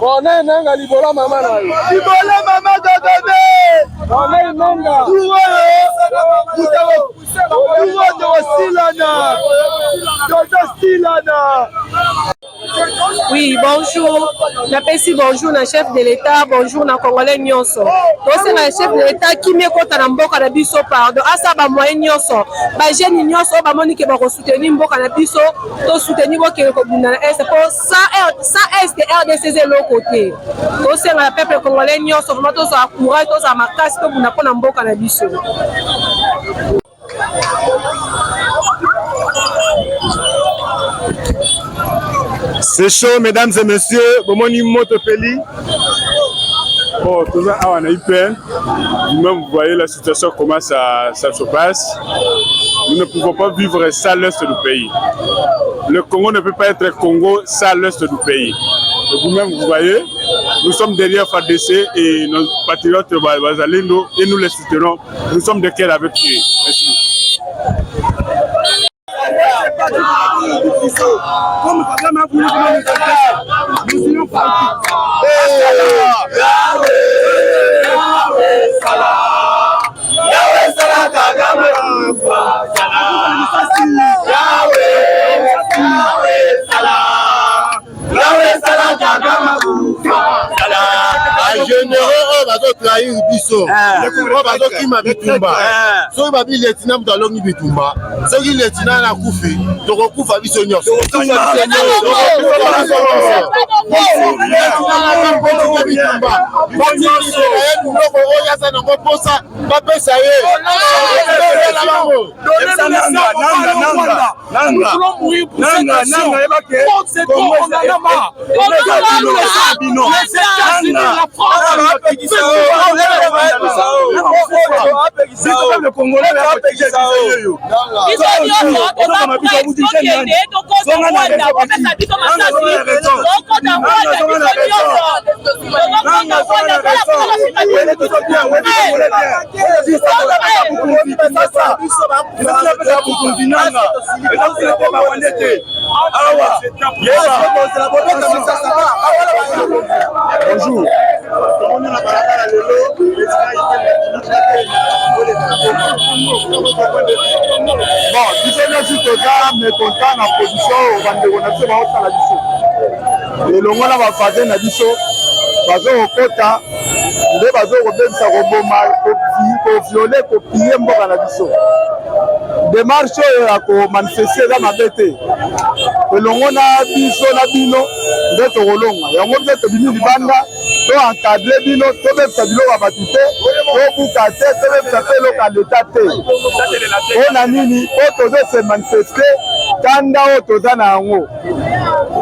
On est nanga libola maman na yo. Libola maman dodone. On est nanga. Oui, bonjour. J'appelle bonjour na chef de l'État, bonjour na Congolais nyonso. Donc c'est le chef de l'État qui me compte na mboka na biso pardon. Asa ba moyen nyonso. Ba jeune nyonso ba moni ke ba ko soutenir mboka na biso, to soutenir bo ke ko bunda na est pour ça est RDC de l'autre côté. Donc c'est le peuple congolais nyonso, vraiment to sa courage, to sa makasi to bunda na mboka na biso. C'est chaud, mesdames et messieurs. Bomoni Motopeli. Bon, tout ça, on a eu peine. Vous-même, vous voyez la situation, comment ça se passe. Nous ne pouvons pas vivre sans l'est du pays. Le Congo ne peut pas être Congo sans l'est du pays. Vous-même, vous voyez, nous sommes derrière FARDC et nos patriotes Bazalendo et nous les soutenons. Nous sommes de cœur avec eux. Merci. Comme Kagame a voulu nous irons partout. Yahweh Salah Kagame généraux bazo trahir biso bazo kima bitumba soki babi lieutenant mutu alongi bitumba soki lieutenant na kufi tokokufa biso nyonso biloko oyo aza nango mposa bapesa ye le Congolais bonjour. Bon, biso toza mécontent na position bandeko na biso baosala biso elongo na bafase na biso bazokokota nde bazokobebisa koboma koviole kopie mboka na biso démarche oyo ya komanifeste eza mabe te elongo na biso na bino nde tokolonga yango mpe tobimi libanda to encadre bino tobebisa biloko ya bato te tobuka te tobebisa mpe eloko ya leta te mpona nini po tozose manifeste kanda oyo toza na yango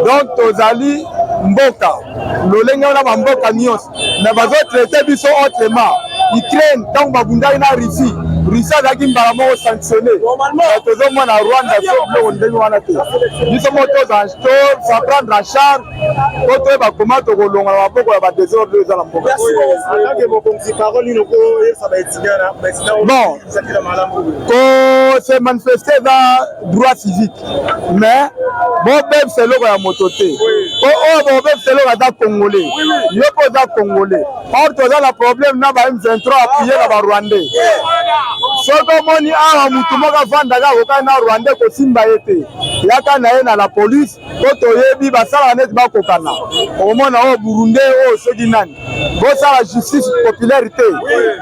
donc tozali mboka lolenge wana bamboka nyonso me bazotraite biso autrement Ukraine ntango babundaki na Russie azalaki mbala moko sanctionné tozomona Rwanda biloko ndenge wana te biso moko toza prendre en charge po toyeba koma tokolonga na maboko ya badésordre oyo eza na mboka bon kose manifeste eza droit civique mais bobebisa eloko ya moto te po oyo bobebisa eloko aza congolais yo mpo oza congolais or toza na problème na ba M23 appuye na barwandais soki omoni awa mutu moko avandaka akokani na rwandais kosimba ye te yaka na ye na la police po toyebi basalaka neti bakokana okomona oyo burundais oyo soki nani bosala justice populaire te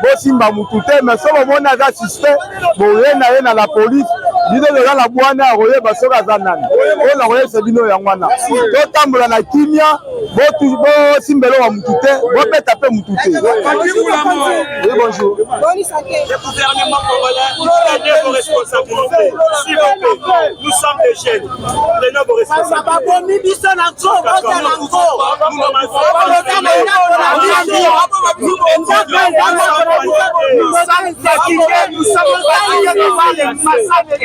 bosimba mutu te mais soki omoni aza suspect boye na ye na la police bino toza na bwana ya koyeba soki aza nani oyo na koyebisa bino yango wana totambola na kimia bosimba eloko ya mutu te bobeta mpe mutu te. Oui, bonjour. Le gouvernement congolais, prenez vos responsabilités. S'il vous plaît, nous sommes des jeunes. Prenez vos responsabilités. Nous sommes fatigués, nous sommes fatigués de voir les massacres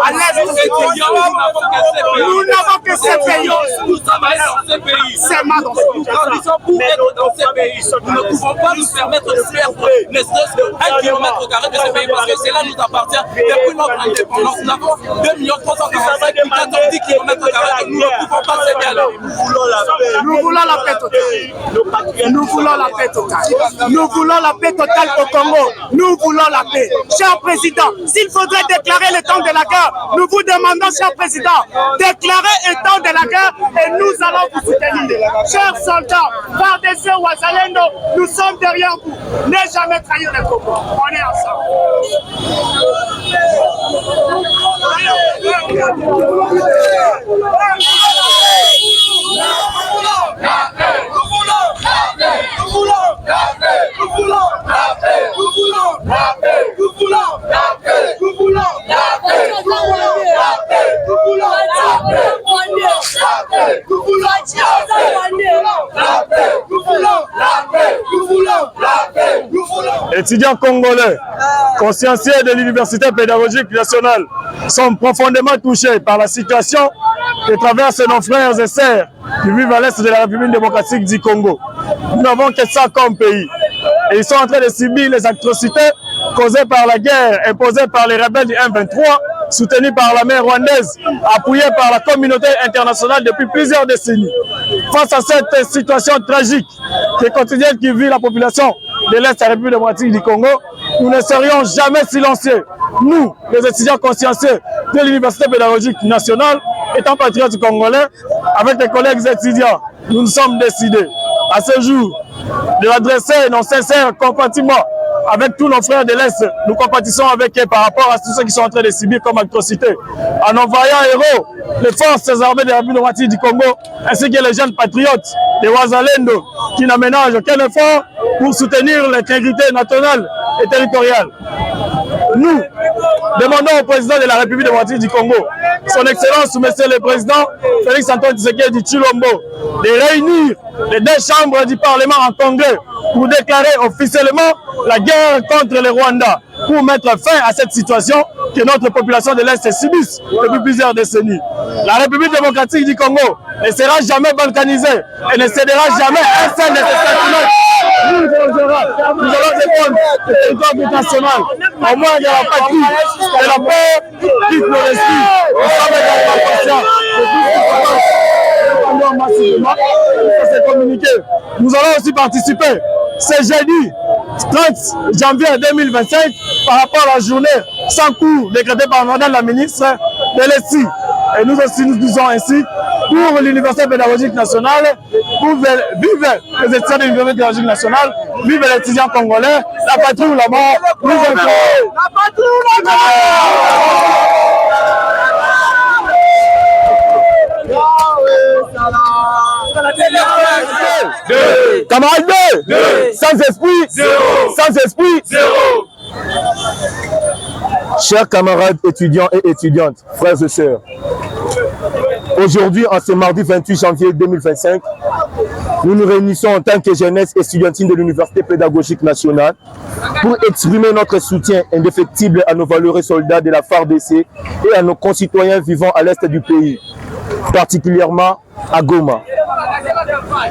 à l'est du pays. Nous n'avons que ces pays. Nous travaillons dans ces pays. C'est mal dans ce pays. Nous grandissons pour être dans ces pays. Nous ne pouvons pas nous permettre de perdre ne serait-ce qu'un kilomètre carré de ce pays parce que cela nous appartient depuis notre indépendance. Nous avons 2 345 10 kilomètres carrés que nous ne pouvons pas céder à l'eau. Nous voulons la paix totale. Nous voulons la paix totale. Nous voulons la paix totale au Congo. Nous voulons la paix. Cher Président, s'il faudrait déclarer le temps de la guerre, nous vous demandons, cher Président, déclarer le temps de la guerre et nous allons vous soutenir. Chers soldats, FARDC ou Wazalendo, nous sommes derrière vous. Ne jamais trahir le Congo. On est ensemble. Étudiants congolais, consciencieux de l'Université pédagogique nationale, sont profondément touchés par la situation que traversent nos frères et sœurs qui vivent à l'est de la République démocratique du Congo. Nous n'avons que ça comme pays. Et ils sont en train de subir les atrocités causées par la guerre imposée par les rebelles du M23, soutenus par l'armée rwandaise, appuyés par la communauté internationale depuis plusieurs décennies. Face à cette situation tragique et quotidienne qui vit la population de l'Est de la République démocratique du Congo, nous ne serions jamais silencieux. Nous, les étudiants consciencieux de l'Université pédagogique nationale, étant patriotes congolais, avec les collègues étudiants, nous nous sommes décidés à ce jour de l'adresser nos sincères compatiments avec tous nos frères de l'Est. Nous compatissons avec eux par rapport à tous ceux qui sont en train de subir comme atrocité, en envoyant héros les forces armées de la République démocratique du Congo, ainsi que les jeunes patriotes, les Wazalendo, qui n'aménagent aucun effort pour soutenir l'intégrité nationale et territoriale. Nous demandons au président de la République démocratique du Congo, son Excellence, Monsieur le Président Félix-Antoine Tshisekedi Tshilombo, de réunir les 2 chambres du Parlement en Congrès pour déclarer officiellement la guerre contre le Rwanda, pour mettre fin à cette situation que notre population de l'Est subisse depuis plusieurs décennies. La République démocratique du Congo ne sera jamais balkanisée et ne cédera jamais un seul de ses sentiments. Nous allons défendre le territoire national, au moins de la patrie, de la paix, quitte nos esprits. Nous sommes également conscients de tout ce qui massivement, c'est communiqué. Nous allons aussi participer ce jeudi 30 janvier 2025 par rapport à la journée sans cours décrétée par Madame la ministre de l'ESI. Et nous aussi nous disons ainsi pour l'Université pédagogique nationale, pour vivre les étudiants de l'Université pédagogique nationale, vive les étudiants congolais, la patrie ou la mort, nous la patrie ou la mort. Camarades 2, sans esprit, sans esprit, chers camarades étudiants et étudiantes, frères et sœurs, aujourd'hui, en ce mardi 28 janvier 2025, nous nous réunissons en tant que jeunesse estudiantine de l'Université pédagogique nationale pour exprimer notre soutien indéfectible à nos valeureux soldats de la FARDC et à nos concitoyens vivant à l'est du pays, particulièrement à Goma.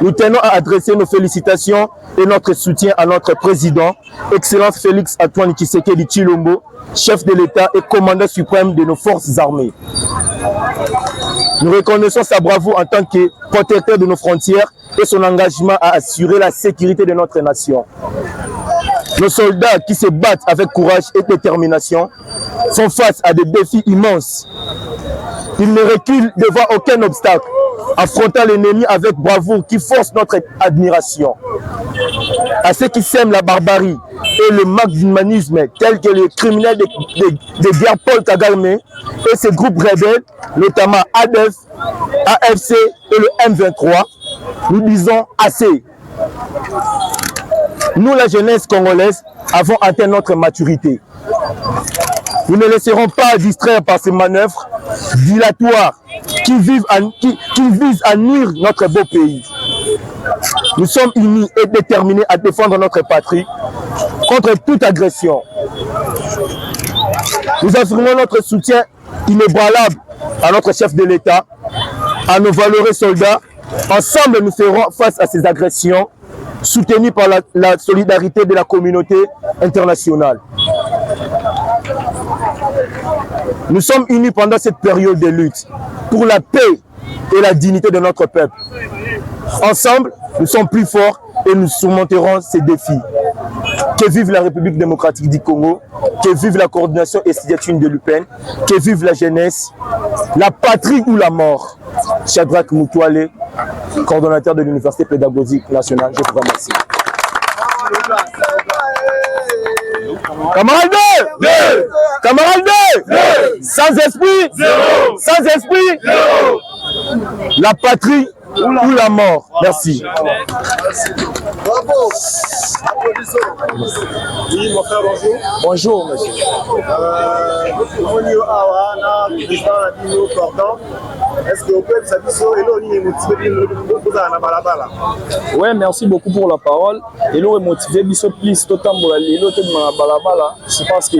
Nous tenons à adresser nos félicitations et notre soutien à notre président, Excellence Félix-Antoine Tshisekedi Tshilombo, chef de l'État et commandant suprême de nos forces armées. Nous reconnaissons sa bravoure en tant que protecteur de nos frontières et son engagement à assurer la sécurité de notre nation. Nos soldats qui se battent avec courage et détermination font face à des défis immenses. Ils ne reculent devant aucun obstacle, affrontant l'ennemi avec bravoure qui force notre admiration. À ceux qui sèment la barbarie et le maximanisme, tels que les criminels de guerre Paul Kagame et ses groupes rebelles, notamment ADF, AFC et le M23, nous disons assez. Nous, la jeunesse congolaise, avons atteint notre maturité. Nous ne laisserons pas distraire par ces manœuvres dilatoires qui visent à nuire notre beau pays. Nous sommes unis et déterminés à défendre notre patrie contre toute agression. Nous affirmons notre soutien inébranlable à notre chef de l'État, à nos valeureux soldats. Ensemble, nous ferons face à ces agressions, soutenus par la solidarité de la communauté internationale. Nous sommes unis pendant cette période de lutte pour la paix et la dignité de notre peuple. Ensemble, nous sommes plus forts et nous surmonterons ces défis. Que vive la République démocratique du Congo, que vive la coordination estudiantine de l'UPEN, que vive la jeunesse, la patrie ou la mort. Shadrack Moutouale, coordonnateur de l'Université pédagogique nationale, je vous remercie. Camarades deux, camarades deux, sans esprit, zéro. Sans esprit, zéro. La patrie ou la mort. Merci. Bravo. Oui, mon frère, bonjour. Bonjour, monsieur. Est-ce que vous pouvez Oui, merci beaucoup pour la parole. Et nous motivé plus c'est parce que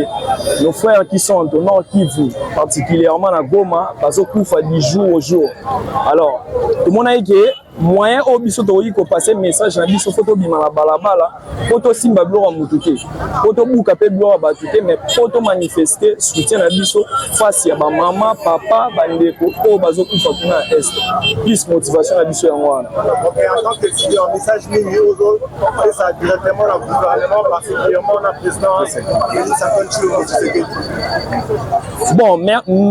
nos frères qui sont au nord Kivu, particulièrement à Goma, parce qu'ils font du jour au jour. Alors, tout le monde a dit moyen au biso to yiko passer message na biso photo bima la balabala photo simba blora mutuke photo buka pe blora batuke mais photo manifester soutien na biso face ya ba mama papa bandeko o bazo kufa kuna est plus motivation na biso yango wana. OK, en tant que étudiant, message mini aux autres et ça directement la gouvernement particulièrement la présidence et ça continue. Bon,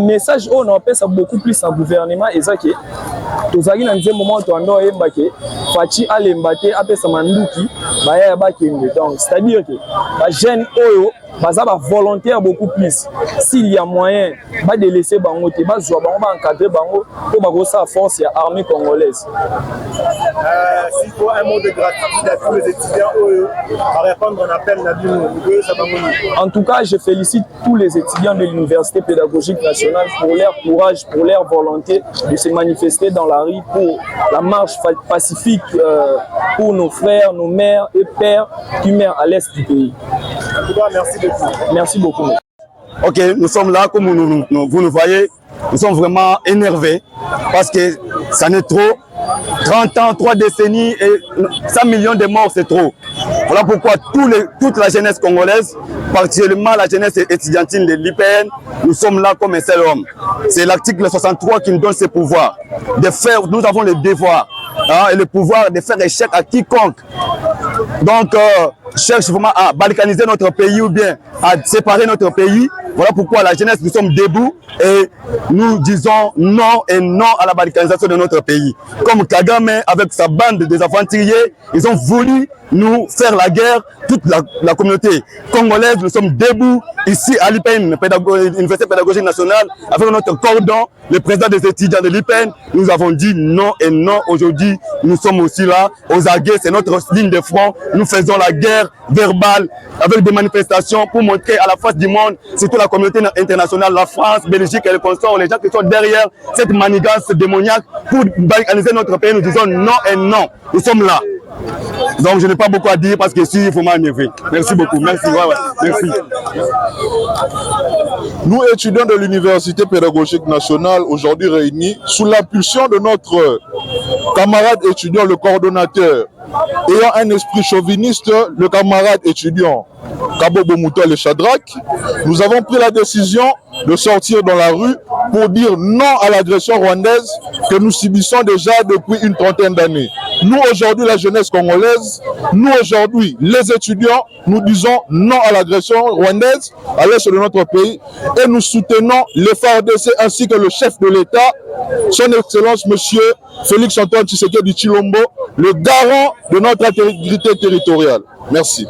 message on appelle ça beaucoup plus en gouvernement et ça que tozaki na nzembo moment to ando yembake fachi alembate apesa manduki baya bakende donc c'est-à-dire que ba jeune oyo baza ba volontaire beaucoup plus s'il y a moyen ba de laisser bango te ba zwa bango ba encadrer bango pour ba gosa force ya armée congolaise. S'il faut un mot de gratitude à tous les étudiants à répondre à un appel en tout cas, je félicite tous les étudiants de l'Université pédagogique nationale pour leur courage, pour leur volonté de se manifester dans la rue pour la marche pacifique pour nos frères, nos mères et pères qui meurent à l'est du pays. Merci beaucoup. Merci beaucoup. Ok, nous sommes là, comme vous nous voyez, nous sommes vraiment énervés parce que ça n'est trop. 30 ans, 3 décennies et 100 millions de morts, c'est trop. Voilà pourquoi toute la jeunesse congolaise, particulièrement la jeunesse étudiantine de l'IPN, nous sommes là comme un seul homme. C'est l'article 63 qui nous donne ce pouvoir. De faire, nous avons le devoir et le pouvoir de faire échec à quiconque. Donc, cherche vraiment à balkaniser notre pays ou bien à séparer notre pays. Voilà pourquoi la jeunesse, nous sommes debout et nous disons non et non à la balkanisation de notre pays. Comme Kagame, avec sa bande des aventuriers, ils ont voulu nous faire la guerre, toute la communauté congolaise. Nous sommes debout ici à l'IPN, Université pédagogique nationale, avec notre cordon, le président des étudiants de l'IPN. Nous avons dit non et non. Aujourd'hui, nous sommes aussi là, aux aguets, c'est notre ligne de front. Nous faisons la guerre verbale avec des manifestations pour montrer à la face du monde, surtout la communauté internationale, la France, Belgique et le consort, les gens qui sont derrière cette manigance démoniaque pour balkaniser notre pays. Nous disons non et non. Nous sommes là. Donc je n'ai pas beaucoup à dire parce que il faut m'enlever. Merci beaucoup. Merci. Merci. Nous, étudiants de l'Université pédagogique nationale, aujourd'hui réunis sous l'impulsion de notre camarade étudiant, le coordonnateur, ayant un esprit chauviniste, le camarade étudiant Kabobo Moutouale et Shadrack, nous avons pris la décision de sortir dans la rue pour dire non à l'agression rwandaise que nous subissons déjà depuis une trentaine d'années. Nous aujourd'hui, la jeunesse congolaise, nous aujourd'hui, les étudiants, nous disons non à l'agression rwandaise à l'est de notre pays et nous soutenons les FARDC ainsi que le chef de l'État, son Excellence Monsieur Félix-Antoine Tshisekedi Tshilombo, le garant de notre intégrité territoriale. Merci.